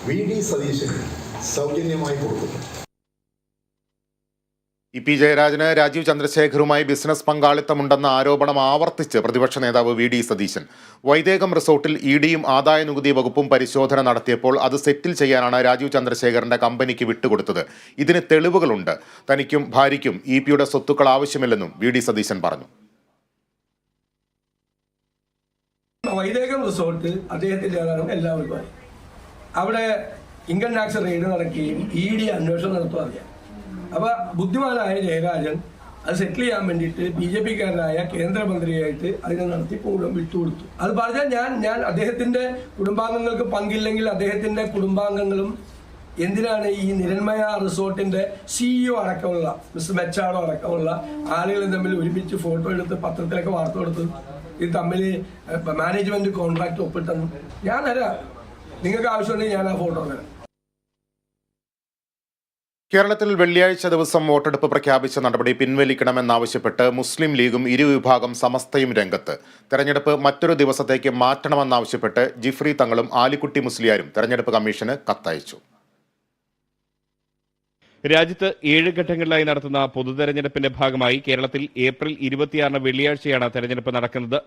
VD. സതീശന് സൗജന്യമായി കൊടുക്കുന്നു. EP. ജയരാജന് Rajeev ചന്ദ്രശേഖറുമായി business പങ്കാളിത്തമുണ്ടെന്ന ആരോപണം ആവർത്തിച്ച് പ്രതിപക്ഷ നേതാവ് വി.ഡി. സതീശൻ. വൈദേകം റിസോർട്ടിൽ ഇഡിയും ആദായ നികുതി വകുപ്പും പരിശോധന നടത്തിയപ്പോൾ അത് സെറ്റിൽ ചെയ്യാനാണ് രാജീവ് ചന്ദ്രശേഖറിന്റെ കമ്പനിക്ക് വിട്ടുകൊടുത്തത്. ഇതിന് തെളിവുകളുണ്ട്. തനിക്കും ഭാര്യയ്ക്കും ഇ.പിയുടെ സ്വത്തുക്കൾ ആവശ്യമില്ലെന്നും വി.ഡി. സതീശൻ പറഞ്ഞു. വൈദേകം റിസോർട്ട് അദ്ദേഹത്തിൻ്റെതാണ് എല്ലാവർക്കും അറിയാം. അവിടെ ഇൻകം ടാക്സ് റെയ്ഡ് നടക്കുകയും ഇ.ഡി അന്വേഷണം നടത്തുക അറിയാം. അപ്പോൾ ബുദ്ധിമാനായ ജയരാജൻ അത് സെറ്റിൽ ചെയ്യാൻ വേണ്ടിയിട്ട് BJP-കാരനായ കേന്ദ്രമന്ത്രിയായിട്ട് അതിനെ നടത്തി വിട്ടുകൊടുത്തു. അത് പറഞ്ഞാൽ ഞാൻ അദ്ദേഹത്തിന്റെ കുടുംബാംഗങ്ങൾക്ക് പങ്കില്ലെങ്കിൽ അദ്ദേഹത്തിന്റെ കുടുംബാംഗങ്ങളും എന്തിനാണ് ഈ നിരന്മയ റിസോർട്ടിന്റെ CEO അടക്കമുള്ള മിസ്റ്റർ മെച്ചാടോ അടക്കമുള്ള ആളുകൾ തമ്മിൽ ഒരുമിച്ച് ഫോട്ടോ എടുത്ത് പത്രത്തിലൊക്കെ വാർത്ത കൊടുത്തത്? ഇത് തമ്മിൽ മാനേജ്മെന്റ് കോൺട്രാക്ട് ഒപ്പിട്ടെന്ന് ഞാൻ തരാം. നിങ്ങൾക്ക് ആവശ്യമുണ്ടെങ്കിൽ ഞാൻ ആ ഫോട്ടോ തരാം. കേരളത്തിൽ വെള്ളിയാഴ്ച ദിവസം വോട്ടെടുപ്പ് പ്രഖ്യാപിച്ച നടപടി പിൻവലിക്കണമെന്നാവശ്യപ്പെട്ട് മുസ്ലിം ലീഗും ഇരുവിഭാഗം സമസ്തയും രംഗത്ത്. തെരഞ്ഞെടുപ്പ് മറ്റൊരു ദിവസത്തേക്ക് മാറ്റണമെന്നാവശ്യപ്പെട്ട് ജിഫ്രി തങ്ങളും ആലിക്കുട്ടി മുസ്ലിയാരും തെരഞ്ഞെടുപ്പ് കമ്മീഷന് കത്തയച്ചു. രാജ്യത്ത് 7 ഘട്ടങ്ങളിലായി നടത്തുന്ന പൊതുതെരഞ്ഞെടുപ്പിന്റെ ഭാഗമായി കേരളത്തിൽ ഏപ്രിൽ 26 വെള്ളിയാഴ്ചയാണ് തെരഞ്ഞെടുപ്പ് നടക്കുന്നത്.